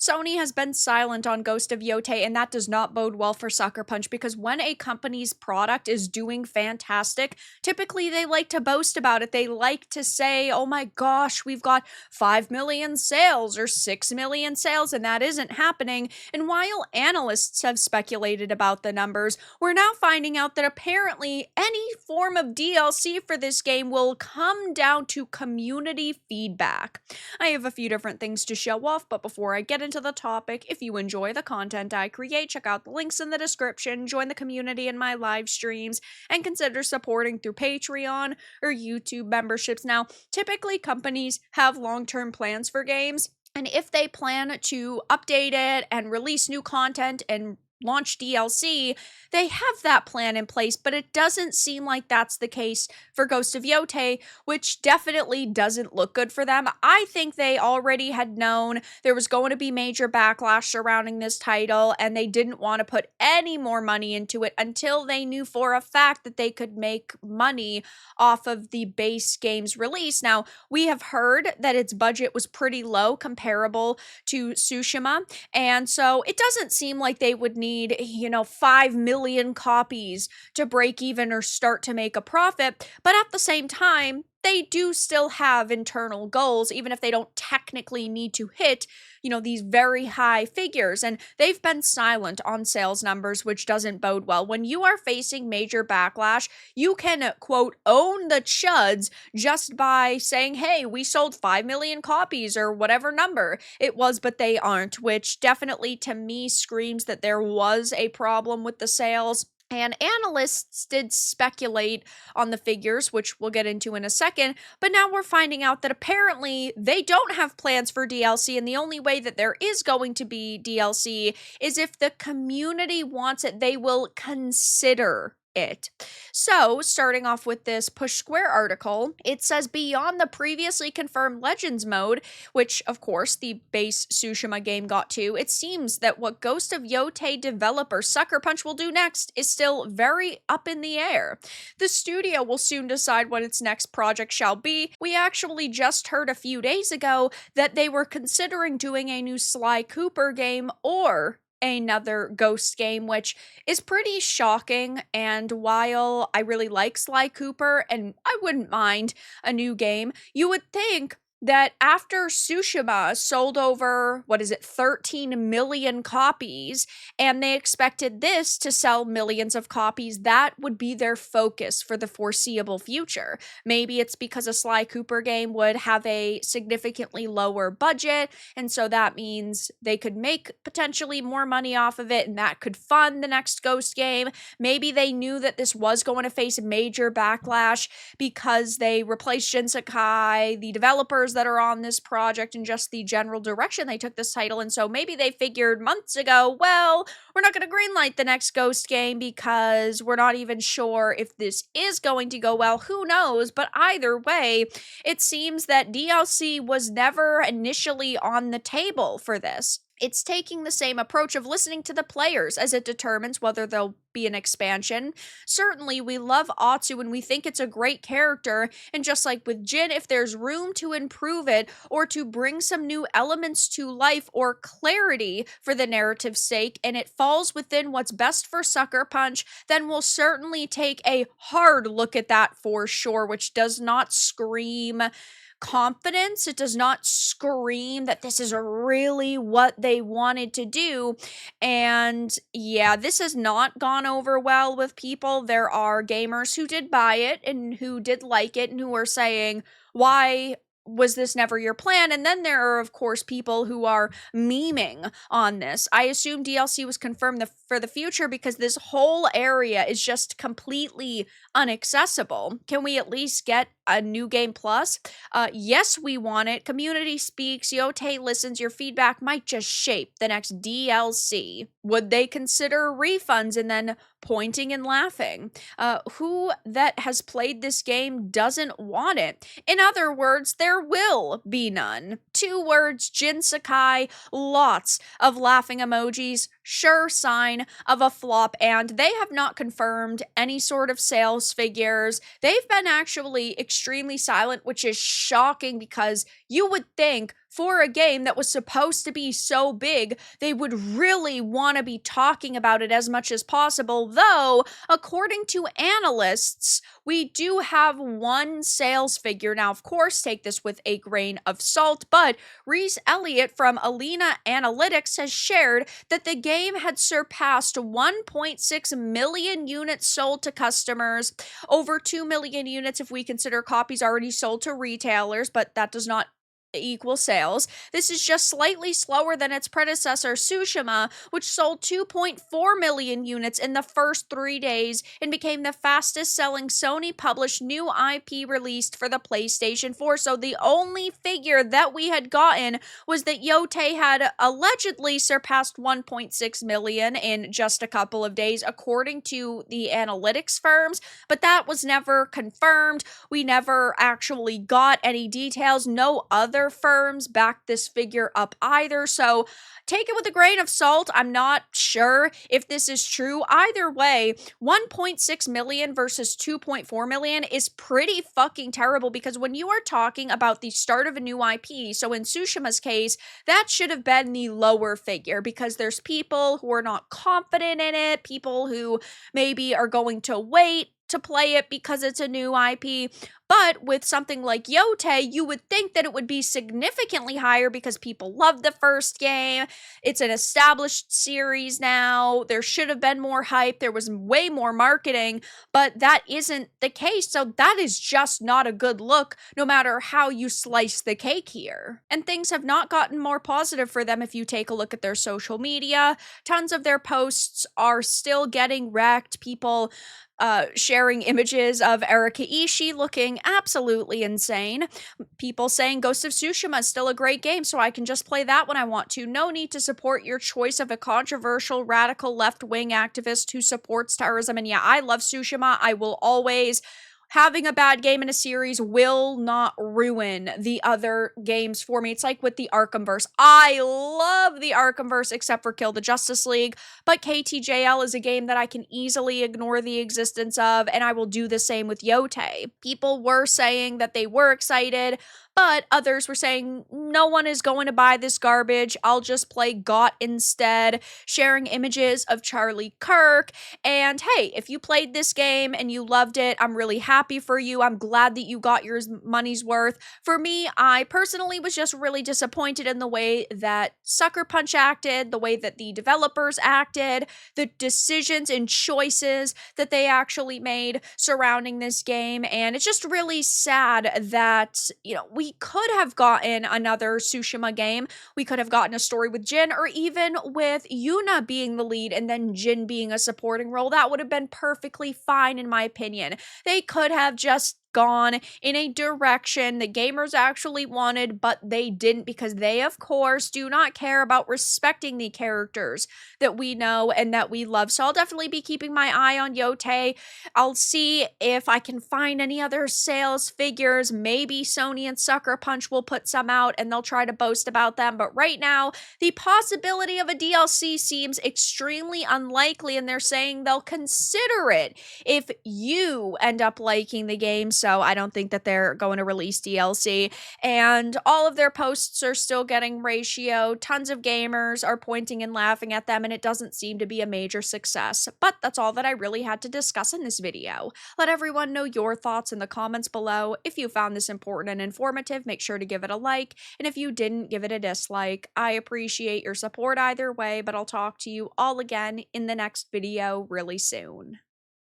Sony has been silent on Ghost of Yotei, and that does not bode well for Sucker Punch because when a company's product is doing fantastic, typically they like to boast about it. They like to say, oh my gosh, we've got 5 million sales or 6 million sales, and that isn't happening. And while analysts have speculated about the numbers, we're now finding out that apparently any form of DLC for this game will come down to community feedback. I have a few different things to show off, but before I get into the topic, if you enjoy the content I create, check out the links in the description, join the community in my live streams, and consider supporting through Patreon or YouTube memberships. Now, typically companies have long-term plans for games, and if they plan to update it and release new content and launch DLC, they have that plan in place, but it doesn't seem like that's the case for Ghost of Yotei, which definitely doesn't look good for them. I think they already had known there was going to be major backlash surrounding this title, and they didn't want to put any more money into it until they knew for a fact that they could make money off of the base game's release. Now, we have heard that its budget was pretty low, comparable to Tsushima, and so it doesn't seem like they would need 5 million copies to break even or start to make a profit. But at the same time, they do still have internal goals, even if they don't technically need to hit, these very high figures. And they've been silent on sales numbers, which doesn't bode well. When you are facing major backlash, you can, quote, own the chuds just by saying, hey, we sold 5 million copies or whatever number it was, but they aren't, which definitely to me screams that there was a problem with the sales. And analysts did speculate on the figures, which we'll get into in a second, but now we're finding out that apparently they don't have plans for DLC, and the only way that there is going to be DLC is if the community wants it. They will consider it. So, starting off with this Push Square article, it says beyond the previously confirmed Legends mode, which of course the base Tsushima game got to, it seems that what Ghost of Yotei developer Sucker Punch will do next is still very up in the air. The studio will soon decide what its next project shall be. We actually just heard a few days ago that they were considering doing a new Sly Cooper game or another Ghost game, which is pretty shocking. And while I really like Sly Cooper and I wouldn't mind a new game, you would think that after Tsushima sold over, 13 million copies, and they expected this to sell millions of copies, that would be their focus for the foreseeable future. Maybe it's because a Sly Cooper game would have a significantly lower budget, and so that means they could make potentially more money off of it, and that could fund the next Ghost game. Maybe they knew that this was going to face major backlash because they replaced Jin Sakai, the developers that are on this project, and just the general direction they took this title. And so maybe they figured months ago, well, we're not going to greenlight the next Ghost game because we're not even sure if this is going to go well. Who knows? But either way, it seems that DLC was never initially on the table for this. It's taking the same approach of listening to the players as it determines whether there'll be an expansion. Certainly, we love Atsu and we think it's a great character, and just like with Jin, if there's room to improve it or to bring some new elements to life or clarity for the narrative's sake, and it falls within what's best for Sucker Punch, then we'll certainly take a hard look at that for sure, which does not scream confidence. It does not scream that this is really what they wanted to do. And yeah, this has not gone over well with people. There are gamers who did buy it and who did like it and who are saying, why was this never your plan? And then there are, of course, people who are memeing on this. I assume DLC was confirmed for the future because this whole area is just completely inaccessible. Can we at least get a new game plus? Yes, we want it. Community speaks. Yotei listens. Your feedback might just shape the next DLC. Would they consider refunds and then pointing and laughing? Who that has played this game doesn't want it? In other words, there will be none. 2 words, Jin Sakai, lots of laughing emojis, sure sign of a flop, and they have not confirmed any sort of sales figures. They've been actually extremely silent, which is shocking because You would think for a game that was supposed to be so big, they would really want to be talking about it as much as possible. Though, according to analysts, we do have one sales figure. Now, of course, take this with a grain of salt, but Reese Elliott from Alina Analytics has shared that the game had surpassed 1.6 million units sold to customers, over 2 million units if we consider copies already sold to retailers, but that does not equal sales. This is just slightly slower than its predecessor, Tsushima, which sold 2.4 million units in the first 3 days and became the fastest selling Sony published new IP released for the PlayStation 4. So the only figure that we had gotten was that Yotei had allegedly surpassed 1.6 million in just a couple of days, according to the analytics firms, but that was never confirmed. We never actually got any details. No other firms back this figure up either. So take it with a grain of salt. I'm not sure if this is true. Either way, 1.6 million versus 2.4 million is pretty fucking terrible, because when you are talking about the start of a new IP, so in Tsushima's case, that should have been the lower figure, because there's people who are not confident in it, people who maybe are going to wait to play it because it's a new IP. But with something like Yotei, you would think that it would be significantly higher because people love the first game. It's an established series now. There should have been more hype. There was way more marketing, but that isn't the case. So that is just not a good look, no matter how you slice the cake here. And things have not gotten more positive for them if you take a look at their social media. Tons of their posts are still getting wrecked. People sharing images of Erika Ishii looking absolutely insane. People saying Ghost of Tsushima is still a great game, so I can just play that when I want to. No need to support your choice of a controversial, radical left-wing activist who supports terrorism. And yeah, I love Tsushima. I will always. Having a bad game in a series will not ruin the other games for me. It's like with the Arkhamverse. I love the Arkhamverse except for Kill the Justice League, but KTJL is a game that I can easily ignore the existence of, and I will do the same with Yotei. People were saying that they were excited, but others were saying, no one is going to buy this garbage. I'll just play GOT instead, sharing images of Charlie Kirk. And hey, if you played this game and you loved it, I'm really happy for you. I'm glad that you got your money's worth. For me, I personally was just really disappointed in the way that Sucker Punch acted, the way that the developers acted, the decisions and choices that they actually made surrounding this game. And it's just really sad that, we could have gotten another Tsushima game. We could have gotten a story with Jin, or even with Yuna being the lead and then Jin being a supporting role. That would have been perfectly fine in my opinion. They could have just gone in a direction the gamers actually wanted, but they didn't, because they, of course, do not care about respecting the characters that we know and that we love. So I'll definitely be keeping my eye on Yotei. I'll see if I can find any other sales figures. Maybe Sony and Sucker Punch will put some out and they'll try to boast about them. But right now, the possibility of a DLC seems extremely unlikely, and they're saying they'll consider it if you end up liking the game. So I don't think that they're going to release DLC. And all of their posts are still getting ratio. Tons of gamers are pointing and laughing at them, and it doesn't seem to be a major success. But that's all that I really had to discuss in this video. Let everyone know your thoughts in the comments below. If you found this important and informative, make sure to give it a like. And if you didn't, give it a dislike. I appreciate your support either way, but I'll talk to you all again in the next video really soon.